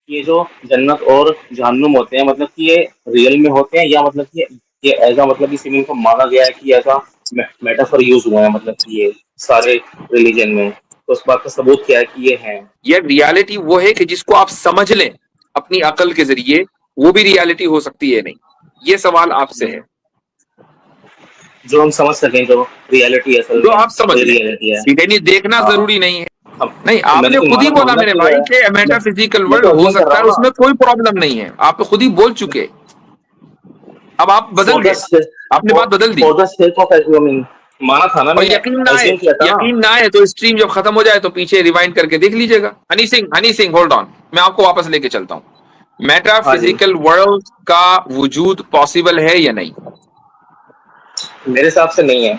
ये जो जन्नत और जहन्नुम होते हैं मतलब कि ये रियल में होते हैं या मतलब कि ये ऐसा मतलब कि सिर्फ इनको माना गया है कि ऐसा मेटाफर यूज हुआ है मतलब कि ये सारे रिलीजन में, तो उस बात का सबूत क्या है कि ये है? ये रियलिटी वो है कि जिसको आप समझ लें अपनी अकल के जरिए, वो भी रियलिटी हो सकती है नहीं? ये सवाल आपसे है। जो हम समझ सकें, जो रियलिटी असल जो में आप समझ वही लें, रियलिटी है। ठीक है? नहीं देखना हाँ। जरूरी नहीं है। हम नहीं, तो मैंने आपने तो खुद ही बोला मानना मेरे क्यों भाई है? कि मैं मेटाफिजिकल मैं वर्ल्ड तो हो अज्यूम कर सकता रहा है, हूँ ना। उसमें कोई प्रॉब्लम नहीं है। आप तो खुद ही बोल चुके, अब आप बदल फॉर द गए, आपने बात बदल दी। For the sake of assuming माना था ना और मैंने, एज्यूम किया था ना। यकीन ना आए तो स्ट्रीम जब खत्म हो जाए तो पीछे रिवाइंड करके देख लीजिएगा। हनी सिंह होल्ड ऑन, मैं आपको वापस लेके चलता हूं। हाँ जी। मेटाफिजिकल वर्ल्ड का वजूद पॉसिबल है या नहीं? मेरे हिसाब से नहीं है।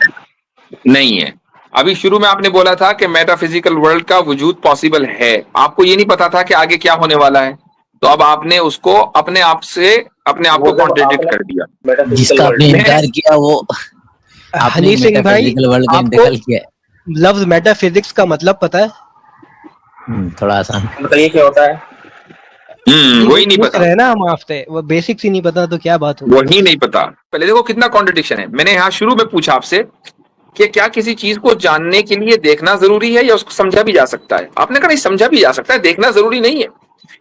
नहीं है। अभी शुरू में आपने बोला था कि मेटाफिजिकल वर्ल्ड का वजूद पॉसिबल है, आपको ये नहीं पता था कि आगे क्या होने वाला है, तो अब आपने उसको अपने आप से अपने आप वो को जब कॉन्ट्रडिक्ट आपने कर दिया। मेटाफिजिकल जिसका वर्ल्ड आपने की मैं इनकार किया वो आपने हनी सिंह भाई, मेटाफिजिकल वर्ल्ड का आपको इंतकाल किया है। लफ्ज मेटाफिजिक्स का मतलब पता है? थोड़ा आसान। बताइए क्या होता है। नहीं, वो वही नहीं पूछ पता, रहे हैं ना हम आपसे, वो बेसिक्स ही नहीं पता तो क्या बात होगी। वही नहीं पता। पहले देखो कितना कॉन्ट्रडिक्शन है। मैंने यहाँ शुरू में पूछा आपसे कि क्या किसी चीज को जानने के लिए देखना जरूरी है या उसको समझा भी जा सकता है? आपने कहा नहीं, समझा भी जा सकता है, देखना जरूरी नहीं है।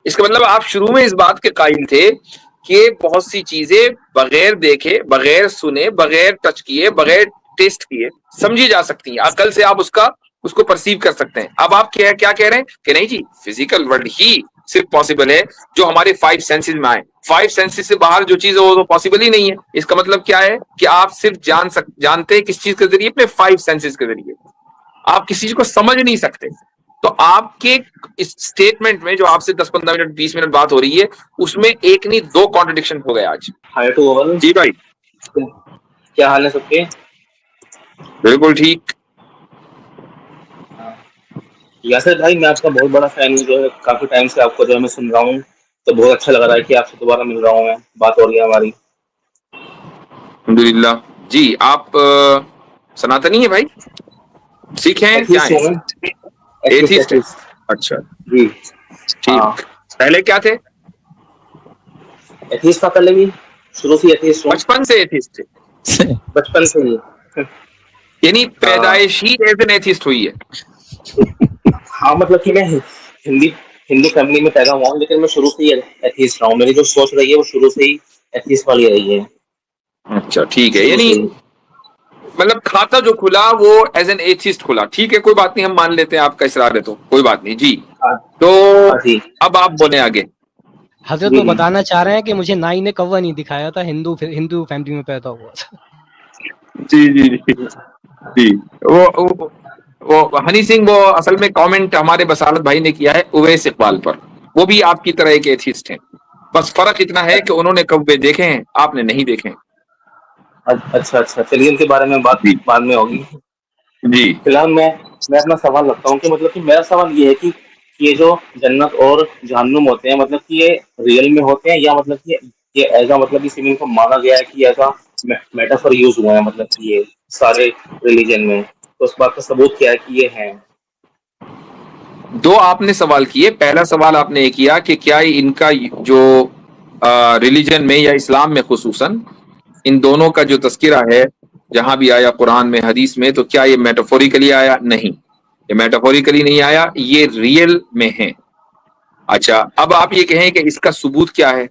इसका मतलब आप शुरू में इस बात के कायल थे कि बहुत सी चीजें बगैर देखे, बगैर सुने, बगैर टच किए, बगैर टेस्ट किए समझी जा सकती हैं। अकल से आप उसको परसीव कर सकते हैं। अब आप क्या कह रहे हैं कि नहीं जी, फिजिकल वर्ल्ड ही सिर्फ पॉसिबल है जो हमारे 5 सेंसेस में आए। 5 सेंसेस से बाहर जो चीज है वो तो पॉसिबल ही नहीं है। इसका मतलब क्या है कि आप सिर्फ जानते हैं किस चीज के जरिए? अपने 5 सेंसेस के जरिए। आप किसी चीज को समझ नहीं सकते। तो आपके इस स्टेटमेंट में जो आपसे 10-15 मिनट 20 मिनट बात हो रही है, उसमें एक नहीं 2 कॉन्ट्रडिक्शन हो गए आज। हाय टू ओवल। जी भाई, क्या हाल है सबके? बिल्कुल ठीक। यासर भाई, मैं आपका बहुत बड़ा फैन हूँ, जो है काफी टाइम से आपको जो है मैं सुन रहा हूँ, तो बहुत अच्छा लग रहा है कि आपसे दोबारा मिल रहा हूँ, मैं बात हो रही है हमारी। अल्हम्दुलिल्लाह। जी, आप सनातनी है भाई? सिख हैं, क्या एथीस्ट है? हूँ मैं। एथीस्ट एथिस्ट है? एथीस्ट। अच्छा, जी। हाँ। ठीक। पहले क्या थे? एथीस्ट था पहले भी, शुरू से एथीस्ट हूँ, बचपन से एथिस्ट थे? बचपन से ही। यानी हाँ। पैदाइश ही एज एन एथिस्ट हुई है? हाँ मतलब कि मैं हिंदी हिंदू फैमिली में पैदा हुआ हूँ, लेकिन मैं शुरू से ही एथीस्ट रहा हूँ। मेरी जो सोच रही है वो शुरू से ही एथीस्ट वाली रही है, अच्छा, ठीक है। शुरू यानी से ही। मतलब खाता जो खुला वो एज एन एथिस्ट खुला। ठीक है, कोई बात नहीं, हम मान लेते हैं आपका इसरार है तो कोई बात नहीं जी। हाँ। तो हाँ जी। अब आप बोले आगे। हजरत जी तो जी। बताना चाह रहे हैं कि मुझे नाई ने कौवा नहीं दिखाया था, हिंदू फैमिली में पैदा हुआ था। जी जी जी जी। वो हनी सिंह, वो असल में कमेंट हमारे बसारत भाई ने किया है उवैस इकबाल पर। वो भी आपकी तरह एक एथिस्ट हैं, बस फर्क इतना है कि उन्होंने कौवे देखे हैं, आपने नहीं देखे। अच्छा अच्छा, चलिए इनके बारे में बात जी बाद में होगी। जी। फिलहाल मैं अपना सवाल रखता हूँ कि मतलब कि मेरा सवाल ये है कि ये जो जन्नत और जहन्नुम होते हैं मतलब कि ये रियल में होते हैं या मतलब कि ये ऐसा मतलब कि सिर्फ इनको माना गया है कि ऐसा मेटाफर यूज हुआ है मतलब कि ये सारे रिलीजन में, तो उस बात का सबूत क्या है कि ये है? दो आपने सवाल किए। पहला सवाल आपने ये किया कि क्या इनका जो रिलीजन में या इस्लाम में खुसूसन इन दोनों का जो तस्किरा है जहां भी आया कुरान में, हदीस में, तो क्या ये मेटाफोरिकली आया? नहीं, ये मेटाफोरिकली नहीं आया, ये रियल में है। अच्छा, अब आप ये कहें कि इसका सबूत क्या है,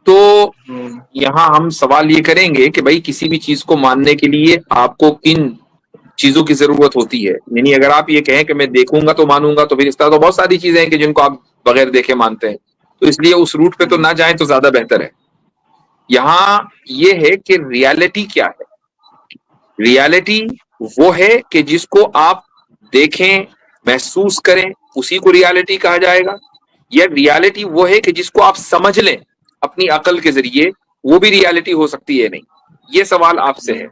तो हम्म। यहां हम सवाल ये करेंगे कि भाई किसी भी चीज को मानने के लिए आपको किन चीजों की जरूरत होती है। यानी अगर आप ये कहें कि मैं देखूंगा तो मानूंगा, तो फिर इस तरह तो बहुत सारी चीजें हैं कि जिनको आप बगैर देखे मानते हैं, तो इसलिए उस रूट पे तो ना जाएं तो ज्यादा बेहतर है। यहाँ ये है कि रियलिटी क्या है। रियलिटी वो है कि जिसको आप देखें, महसूस करें, उसी को रियलिटी कहा जाएगा। या रियलिटी वो है कि जिसको आप समझ लें अपनी अकल के जरिए, वो भी रियलिटी हो सकती है नहीं? ये सवाल आपसे है।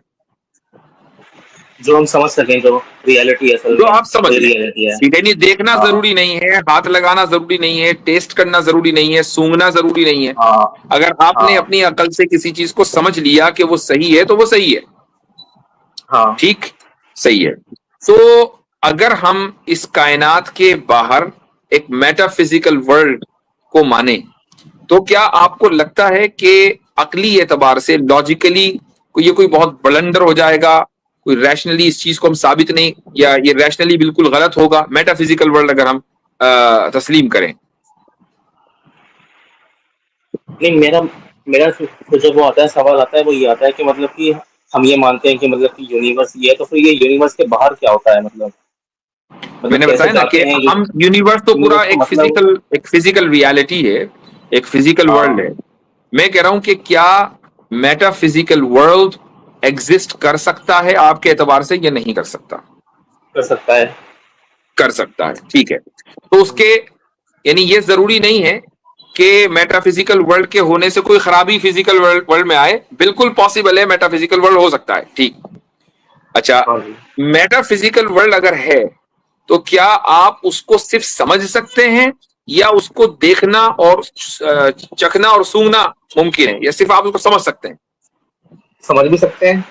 जो हम समझ सकें, जो रियलिटी असल जो में आप समझ वही लें, रियलिटी है। ठीक है? नहीं देखना हाँ। जरूरी नहीं है, हाथ लगाना जरूरी नहीं है, टेस्ट करना जरूरी नहीं है, सूंघना जरूरी नहीं है। हाँ। अगर आपने हाँ। अपनी अकल से किसी चीज को समझ लिया कि वो सही है तो वो सही है। हाँ। ठीक, सही है। तो अगर हम इस कायनात के बाहर एक मेटाफिजिकल वर्ल्ड को माने, तो क्या आपको लगता है कि अकली एतबार से, लॉजिकली ये कोई बहुत ब्लंडर हो जाएगा, कोई रैशनली इस चीज को हम साबित नहीं, या ये रैशनली बिल्कुल गलत होगा मेटाफिजिकल वर्ल्ड अगर हम तस्लीम करें? नहीं, मेरा मेरा तो जब वो आता है, सवाल आता है, वो ये आता है कि मतलब कि हम ये मानते हैं कि मतलब कि यूनिवर्स ये है, तो फिर ये यूनिवर्स के बाहर क्या होता है? मतलब मैंने कैसे बताया ना जाते कि हैं हम यूनिवर्स तो पूरा यूनिवर्स का मतलब? एक फिजिकल रियलिटी है, एक फिजिकल वर्ल्ड हाँ, है। मैं कह रहा हूं कि क्या मेटाफिजिकल वर्ल्ड एग्जिस्ट कर सकता है आपके एतबार से, या नहीं कर सकता? कर सकता है। कर सकता है, ठीक है। तो उसके यानी ये जरूरी नहीं है कि मेटाफिजिकल वर्ल्ड के होने से कोई खराबी फिजिकल वर्ल्ड में आए, बिल्कुल पॉसिबल है, मेटाफिजिकल वर्ल्ड हो सकता है, ठीक। अच्छा, हाँ जी। मेटाफिजिकल वर्ल्ड अगर है तो क्या आप उसको सिर्फ समझ सकते हैं, या उसको देखना और चखना और सूंघना मुमकिन है, या सिर्फ आप उसको समझ सकते हैं? समझ भी सकते हैं।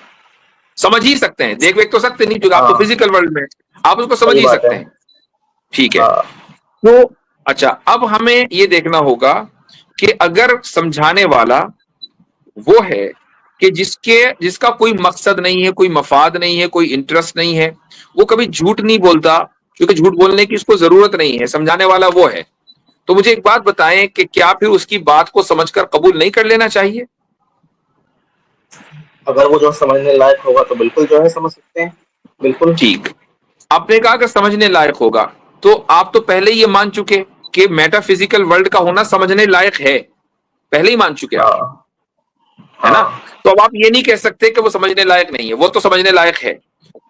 समझ ही सकते हैं, देख वेख तो सकते नहीं क्योंकि आप तो हाँ, फिजिकल वर्ल्ड में हैं, आप उसको समझ सही ही बात है। सकते हैं, ठीक है। हाँ, तो अच्छा, अब हमें ये देखना होगा कि अगर समझाने वाला वो है कि जिसका कोई मकसद नहीं है, कोई मफाद नहीं है, कोई इंटरेस्ट नहीं है, वो कभी झूठ नहीं बोलता क्योंकि झूठ बोलने की उसको जरूरत नहीं है, समझाने वाला वो है, तो मुझे एक बात बताएं कि क्या फिर उसकी बात को समझकर कबूल नहीं कर लेना चाहिए? अगर वो जो समझने लायक होगा तो बिल्कुल जो है समझ सकते हैं, बिल्कुल। ठीक। आपने कहा कि समझने लायक होगा, तो आप तो पहले ही ये मान चुके कि मेटाफिजिकल वर्ल्ड का होना समझने लायक है, पहले ही मान चुके आप, हाँ, है ना? हाँ। तो अब आप ये नहीं कह सकते कि वो समझने लायक नहीं है, वो तो समझने लायक है।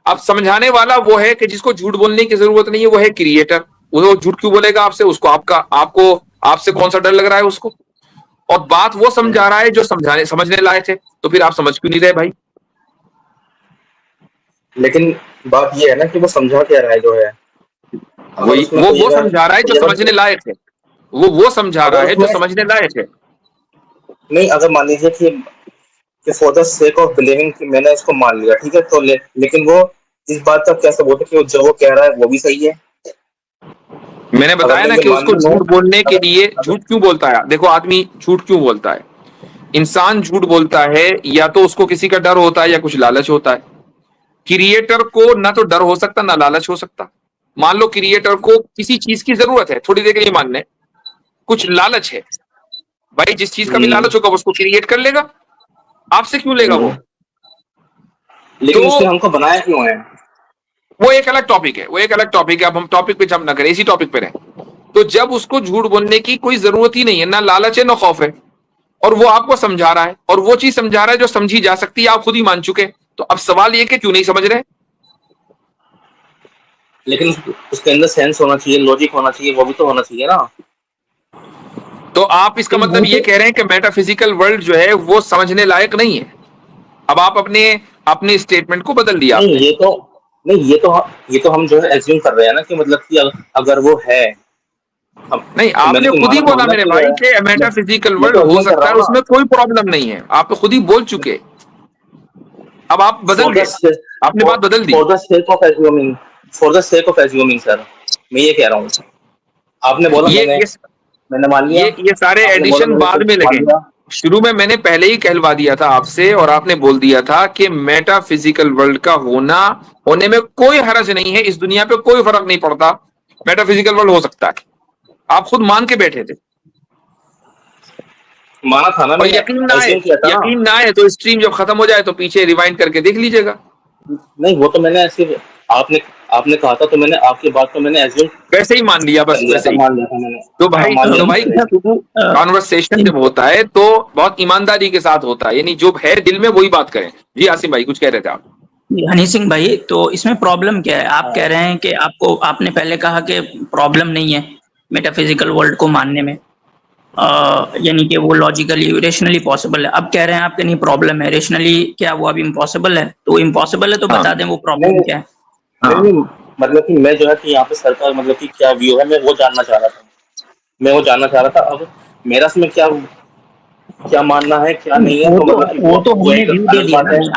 अब समझाने वाला वो है कि जिसको झूठ बोलने की जरूरत नहीं है, वो है क्रिएटर। वो झूठ क्यों बोलेगा आपसे? उसको आपको आपसे कौन सा डर लग रहा है उसको? और बात वो समझा रहा है जो समझने लायक है, तो फिर आप समझ क्यों नहीं रहे भाई? लेकिन बात ये है ना कि वो समझा क्या रहा है जो है। अगर वही उसमें कोई वो अगर समझा रहा है जो कोई समझने अगर लायक है, वो समझा रहा अगर है जो उसमें समझने लायक है। नहीं, अगर मान लीजिए कि for the sake of believing कि मैंने इसको मान लिया, ठीक है, तो लेकिन वो इस बात का क्या सबूत है कि जो वो कह रहा है वो भी सही है? मैंने अगर बताया मैं ना ये कि मान उसको लूं, झूठ बोलने के अगर लिए, अगर झूठ क्यों बोलता है? देखो, आदमी झूठ क्यों बोलता है? इंसान झूठ बोलता है या तो उसको किसी का डर होता है या कुछ लालच होता है। क्रिएटर को ना तो डर हो सकता ना लालच हो सकता। मान लो क्रिएटर को किसी चीज की जरूरत है, थोड़ी देर के लिए मान लें, कुछ लालच है, भाई जिस चीज का भी हम्म, लालच होगा उसको क्रिएट कर लेगा, आपसे क्यों लेगा वो? लेकिन उसने तो हमको बनाया क्यों है? वो एक अलग टॉपिक है, वो एक अलग टॉपिक है, अब हम टॉपिक पे जंप ना करें, इसी टॉपिक पे रहें। तो जब उसको झूठ बोलने की कोई जरूरत ही नहीं है, ना लालच है ना खौफ है, और वो आपको समझा रहा है, और वो चीज समझा रहा है जो समझी जा सकती है, आप खुद ही मान चुके, तो अब सवाल ये कि क्यों नहीं समझ रहे? लेकिन उसके अंदर सेंस होना चाहिए, लॉजिक होना चाहिए, वो भी तो होना चाहिए ना। तो आप इसका लेकिन मतलब वो ये तो कह रहे हैं कि मेटाफिजिकल वर्ल्ड जो है वो समझने लायक नहीं है? अब आप अपने अपने स्टेटमेंट को बदल दिया नहीं, आपने। ये तो नहीं, ये तो हम जो है एज्यूम कर रहे हैं ना कि मतलब कि अगर वो है, हम नहीं, तो मैंने आपने कोई खुद ही माना थोड़ा बोला ना मेरे कि वो भाई है। कि मैं मेटाफिजिकल मैं वर्ल्ड तो हो एज्यूम कर सकता रहा है, हूँ ना। उसमें कोई प्रॉब्लम नहीं है, आप तो खुद ही बोल चुके, अब आप बदल फॉर द गए, आपने बात बदल दी। For the sake of assuming, for the sake of assuming sir, मैं ये कह रहा हूँ। आपने बोला, ये मैंने ये मैंने मान लिया। ये सारे आपने बोला, एडिशन मैंने बाद तो में लगे मान हैं। लिया। शुरू में मैंने पहले ही कहलवा दिया था आपसे, और आपने बोल दिया था कि मेटाफिजिकल वर्ल्ड का होने में कोई हरज नहीं है, इस दुनिया पे कोई फर्क नहीं पड़ता, मेटाफिजिकल वर्ल्ड हो सकता है। आप खुद मान के बैठे थे, माना था ना और मैंने, एज्यूम किया था ना। यकीन ना आए तो स्ट्रीम जब खत्म हो जाए तो पीछे रिवाइंड करके देख लीजिएगा। नहीं, वो तो मैंने सिर्फ आपने आपने कहा था तो मैंने आपकी बात को मैंने एज्यूम वैसे ही मान लिया, कर बस लिया वैसे था, ही। मान लिया था मैंने। तो हाँ, भाई मान लिया तो था भाई मैंने। शुरू कॉन्वर्सेशन जब होता है तो बहुत ईमानदारी के साथ होता है, यानी जो है दिल में वही बात करें। जी आसिम भाई, कुछ कह रहे थे आप? हनी सिंह भाई, तो इसमें प्रॉब्लम क्या है? आप कह हाँ, रहे हैं कि आपने पहले कहा कि प्रॉब्लम नहीं है मेटाफिजिकल वर्ल्ड को मानने में, यानी कि वो लॉजिकली रेशनली पॉसिबल है। अब कह रहे हैं आपके नहीं प्रॉब्लम है रेशनली, क्या वो अब इम्पॉसिबल है? तो इम्पॉसिबल है तो हाँ, बता दें वो नहीं प्रॉब्लम क्या है। नहीं हाँ, नहीं, मतलब कि मैं जो है कि यहाँ पे सरकार मतलब कि क्या व्यू है, मैं वो जानना चाह रहा था। मैं वो जानना चाह रहा था। अब मेरा इसमें क्या क्या मानना है, क्या नहीं है, तो मतलब कि वो तो वो हमने एक व्यू दे अलग दिया बात ना। है। नहीं,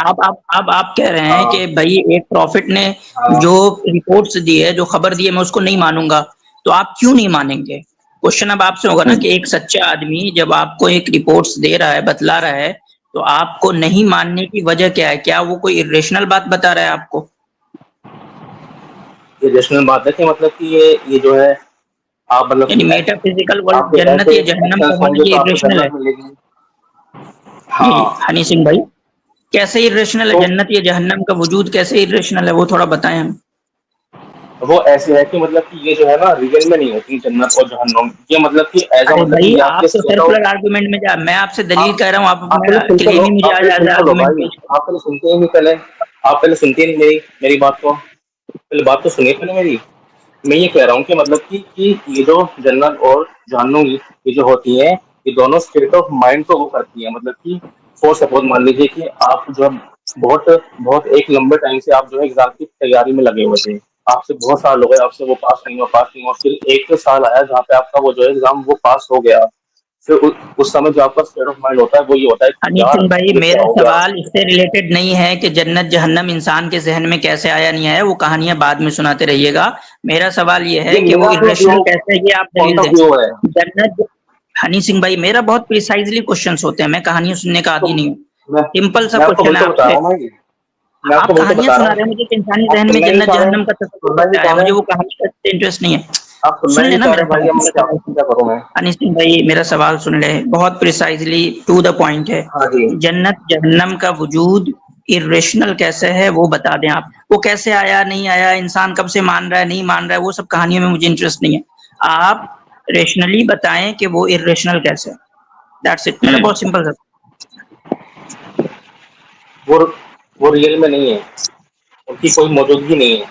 आप कह रहे हैं कि हाँ, भाई एक प्रॉफिट ने हाँ। जो रिपोर्ट्स दी है, जो खबर दी है, मैं उसको नहीं मानूंगा। तो आप क्यों नहीं मानेंगे? क्वेश्चन अब आपसे होगा ना कि एक सच्चा आदमी जब आपको एक रिपोर्ट्स दे रहा है, बतला रहा है, तो आपको नहीं मानने की वजह क्या है? क्या वो कोई इरेशनल बात बता रहा है आपको? ये रैशनल बात है कि मतलब कि ये जो है आप मतलब यानी कि मेटाफिजिकल वर्ल्ड, आपके जन्नत ऐसे या जहन्नम का एक्शंस होना, होंगे ये तो आपको इरेशनल है? जन्नत मिलेगी। जी हाँ, हनी सिंह भाई, कैसे इरेशनल है? तो जन्नत या जहन्नम का वजूद कैसे इरेशनल है, वो थोड़ा बताएं हम। वो ऐसे है कि मतलब कि ये जो है ना रियल में नहीं होती जन्नत और जहन्नुम, ये मतलब कि ऐसा अरे मतलब कि भाई ये आप आपके तो स्टेट ऑफ। सर्कुलर आर्गुमेंट में जा, मैं आपसे दलील आप कह रहा हूँ, आप आप पहले अपना सुनते लो, क्लेम ही मुझे आप आज पहले एज सुनते लो आर्गुमेंट भाई, पेश कर। आप पहले सुनते ही नहीं पहले, आप पहले सुनते ही नहीं मेरी बात को, पहले बात तो सुनिए पहले मेरी। मैं ये कह रहा हूँ कि मतलब कि ये जो जन्नत और जहन्नुम ये जो होती है, ये दोनों स्टेट ऑफ माइंड को वो करती है। मतलब कि फॉर सपोज मान लीजिए कि आप जो है बहुत बहुत एक लंबे टाइम से आप जो है एग्जाम की तैयारी में लगे हुए थे, आपसे बहुत साल हो गए, आपसे वो पास नहीं हुआ, फिर एक साल आया जहाँ पे आपका वो जो है एग्जाम वो पास हो गया। फिर उस समय जो आपका स्टेट ऑफ माइंड होता है वो ये होता है कि हनी यार सिंह भाई, ये क्या मेरा हो गया। सवाल इससे रिलेटेड नहीं है कि जन्नत जहन्नम इंसान के जहन में कैसे आया नहीं आया, वो कहानियां बाद में सुनाते रहिएगा। मेरा सवाल ये है ये कि वो मेरा जो इरेशनल जो कैसे है, ये आप पॉइंट दलील ऑफ दें। व्यू है, जन्नत, हनी सिंह भाई, मेरा बहुत प्रिसाइजली क्वेश्चंस होते हैं, मैं कहानियां सुनने का तो आदी नहीं हूँ। मैं सिंपल सा मैं आपको क्वेश्चन वही है तो बता आपसे। रहा हूँ भाई, मैं आपको आप वही तो कहानियां बता रहा सुना हूँ। रहे हैं मुझे कि इंसानी आप जहन में सुनना ही नहीं जन्नत चाह रहे, जहन्नम का तस्वीर सुनना ही नहीं कैसे आया, चाह मुझे रहे, वो कहानी का इंटरेस्ट नहीं है। आप सुनना सुन ही नहीं लेना चाह मेरा रहे भाई, सवाल, अब मैं मेरा क्या सवाल सुन। क्या करूँ मैं। अनिस सिंह भाई मेरा सवाल सुन ले, बहुत प्रिसाइजली टू द पॉइंट है। हाँ जी। जन्नत जहन्नम का वजूद इरेशनल कैसे है, वो बता दें आप। वो कैसे आया, नहीं आया, इंसान कब से मान रहा है, नहीं मान रहा है, वो सब कहानियों में मुझे इंटरेस्ट नहीं है। आप रेशनली बताएं कि वो इरेशनल कैसे है। दैट्स इट, मेरा बहुत सिंपल सा। वो वो रियल में नहीं है, उनकी कोई मौजूदगी नहीं है,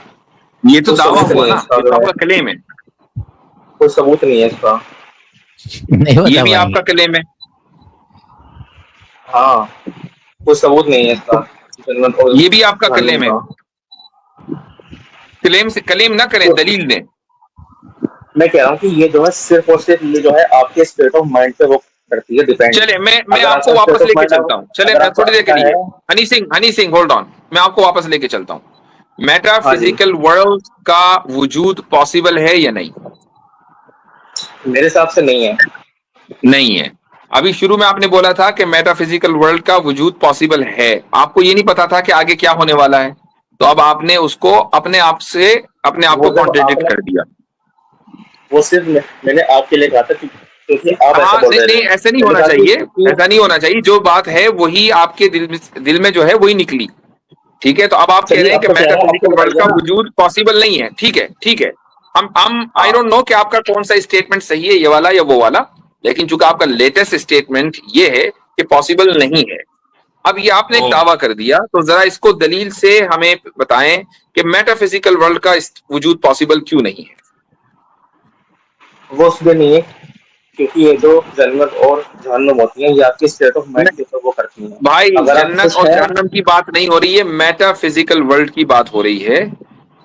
ये तो कोई दावा सबूत हुआ नहीं है ना, इसका ये जो तो है, आपका क्लेम है। कोई सबूत नहीं है इसका। नहीं ये बता भी पाएंगे। आपका क्लेम है। हाँ, कोई सबूत नहीं है इसका, जन्नत और ये भी आपका जहन्नुम क्लेम है। का। क्लेम से क्लेम ना करें, तो दलील दें। मैं कह रहा हूँ कि ये जो है सिर्फ और सिर्फ ये जो है आपके स्टेट ऑफ माइंड पे वो करती है डिपेंड। चले, मैं अगर आपको आपका स्टेट वापस ऑफ लेके माइंड, चलता हूँ, चले अगर मैं आपका थोड़ी देर के अच्छा लिए। है। हनी सिंह होल्ड ऑन, मैं आपको वापस लेके चलता हूँ। हाँ जी, मेटाफिजिकल वर्ल्ड का वजूद पॉसिबल है या नहीं? मेरे हिसाब से नहीं है। नहीं है। अभी शुरू में आपने बोला था कि मेटाफिजिकल वर्ल्ड का वजूद पॉसिबल है, आपको ये नहीं पता था कि आगे क्या होने वाला है, तो अब आपने उसको अपने आप से अपने आप वो को जब कॉन्ट्रडिक्ट आपने, कर दिया। वो सिर्फ मैंने आपके लिए कहा था क्योंकि आप ऐसा हाँ, बोल नहीं रहे नहीं, थे। ऐसे नहीं मैंने होना कहा चाहिए, कि ऐसा नहीं होना चाहिए। जो बात है वही आपके दिल में जो है वही निकली। ठीक है, तो अब आप कह चलिए रहे हैं अब कि तो कह रहा हूँ, अब तो मेटाफिजिकल वर्ल्ड बताइए का ना। वजूद पॉसिबल नहीं है। ठीक है, ठीक है। हम आई हाँ डोंट नो कि आपका कौन सा स्टेटमेंट सही है, ये वाला या वो वाला, लेकिन चूंकि आपका लेटेस्ट स्टेटमेंट ये है कि पॉसिबल नहीं है, अब ये आपने एक दावा कर दिया, तो जरा इसको दलील से हमें बताएं कि मेटाफिजिकल वर्ल्ड का वजूद पॉसिबल क्यों नहीं है। वो उसमें नहीं है क्योंकि ये जो जन्नत और जहन्नुम होती है ये आपके स्टेट ऑफ माइंड के ऊपर वो करती हैं। भाई, अगर आप जन्नत खुश और हैं, जहन्नम की बात नहीं हो रही है, मेटाफिजिकल वर्ल्ड की बात हो रही है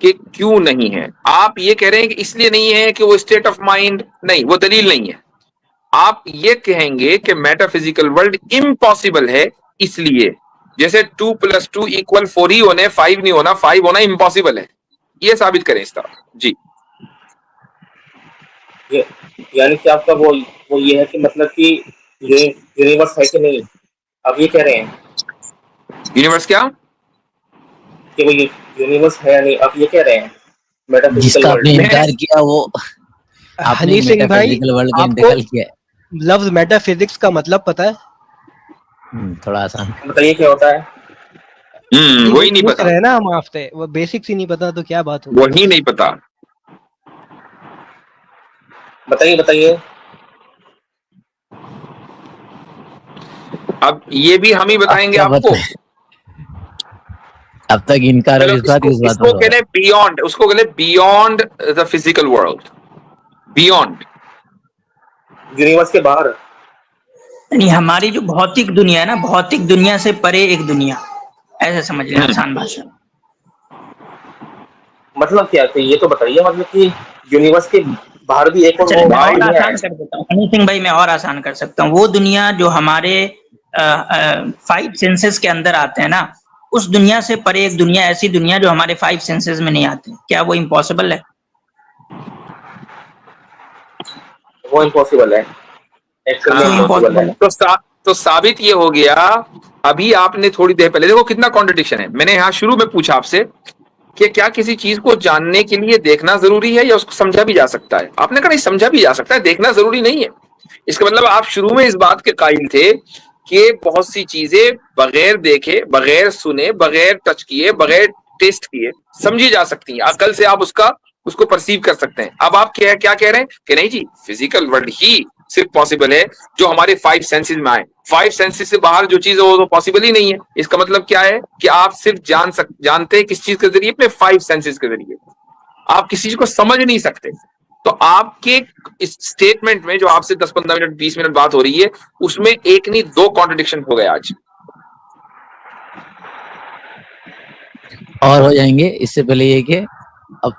कि क्यों नहीं है। आप ये कह रहे हैं कि इसलिए नहीं है कि वो स्टेट ऑफ माइंड, नहीं, वो दलील नहीं है। आप ये कहेंगे कि मेटाफिजिकल वर्ल्ड इम्पॉसिबल है, इसलिए जैसे 2+2=4 ही होने, 5 नहीं होना, 5 होना इम्पॉसिबल है, ये साबित करें इस तरह। जी। ये यानी कि आपका वो ये है कि मतलब कि ये यूनिवर्स है कि नहीं, आप ये कह रहे हैं यूनिवर्स क्या? कि वो यूनिवर्स है या नहीं, आप ये कह रहे हैं मेटाफिजिकल जिसका आपने वर्ल्ड। मैं इनकार किया वो आपने हनी सिंह भाई, मेटाफिजिकल वर्ल्ड का आपको इंतकाल किया है। लफ्ज मेटाफिजिक्स का मतलब पता है? थोड़ा आसान। बताइए क्या होता है। नहीं, वही वही नहीं पूछ पता, रहे हैं ना हम आपसे, वो बेसिक्स ही नहीं पता तो क्या बात होगी। वही नहीं पता। बताइए बताइए। अब ये भी हम ही अब बताएंगे क्या आपको। बताएं, अब तक इनकार चलो, इस बात इसको पर इसको हो कह रहा ले बियॉन्ड, उसको कह ले beyond the physical world, beyond. Universe के बाहर। यानी हमारी जो भौतिक दुनिया है ना, भौतिक दुनिया से परे एक दुनिया, ऐसे समझ लें आसान भाषा में। मतलब क्या है ये तो बताइए, मतलब कि यूनिवर्स के बाहर भी एक और चले वो मैं और दुनिया है। आसान कर देता हूँ हनी सिंह भाई, मैं और आसान कर सकता हूँ। वो दुनिया जो हमारे 5 सेंसेस के अंदर आते हैं ना, उस दुनिया से परे एक दुनिया, ऐसी दुनिया जो हमारे 5 सेंसेस में नहीं आती, क्या वो इम्पॉसिबल है? वो इम्पॉसिबल है, एक्चुअल में हाँ, इम्पॉसिबल है। इम्पॉसिबल है। तो साबित ये हो गया, अभी आपने थोड़ी देर पहले, देखो कितना कॉन्ट्रडिक्शन है। मैंने यहाँ शुरू में पूछा आपसे कि क्या किसी चीज को जानने के लिए देखना जरूरी है या उसको समझा भी जा सकता है? आपने कहा नहीं, समझा भी जा सकता है, देखना जरूरी नहीं है। इसका मतलब आप शुरू में इस बात के कायल थे कि बहुत सी चीजें बगैर देखे, बगैर सुने, बगैर टच किए, बगैर टेस्ट किए समझी जा सकती हैं। अकल से आप उसको परसीव कर सकते हैं। अब आप क्या कह रहे हैं कि नहीं जी, फिजिकल वर्ल्ड ही सिर्फ पॉसिबल है जो हमारे 5 सेंसेस में आए। 5 सेंसेस से बाहर जो चीज है वो तो पॉसिबल ही नहीं है। इसका मतलब क्या है कि आप सिर्फ जानते हैं किस चीज के जरिए? अपने 5 सेंसेस के जरिए। आप किसी चीज को समझ नहीं सकते। तो आपके इस स्टेटमेंट में जो आपसे 10-15 मिनट 20 मिनट बात हो रही है, उसमें एक नहीं 2 कॉन्ट्रडिक्शन हो गए आज। और हो जाएंगे। इससे पहले ये कि अब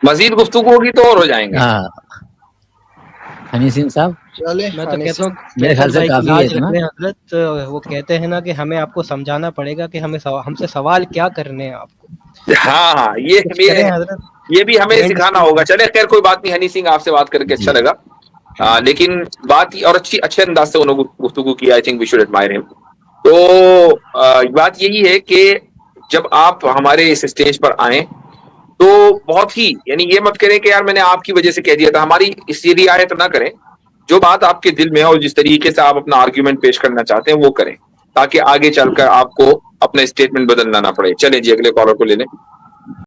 मजीद गुफ्तगू होगी तो और हो जाएंगे। हाँ, हनी सिंह साहब, चले मैं तो कहता हूँ मेरे ख्याल से भाई की काफी है लाज इतना। रख लें हजरत। वो कहते हैं ना कि हमें आपको समझाना पड़ेगा कि हमसे सवाल क्या करने हैं आपको। हाँ, कुछ करें हजरत। ये भी हमें सिखाना होगा। चले खैर कोई बात नहीं, हनी सिंह आपसे बात करके अच्छा लगा। लेकिन बात और अच्छे अंदाज से उन्होंने गुफ्तगू की। I think we should admire him. तो बात यही है कि जब आप हमारे इस स्टेज पर आए तो बहुत ही, यानी ये मत करें कि यार मैंने आपकी वजह से कह दिया था, हमारी इसलिए रियायत ना करें। जो बात आपके दिल में है और जिस तरीके से आप अपना आर्ग्यूमेंट पेश करना चाहते हैं वो करें, ताकि आगे चलकर आपको अपना स्टेटमेंट बदलना ना पड़े। चलें जी, अगले कॉलर को ले लें।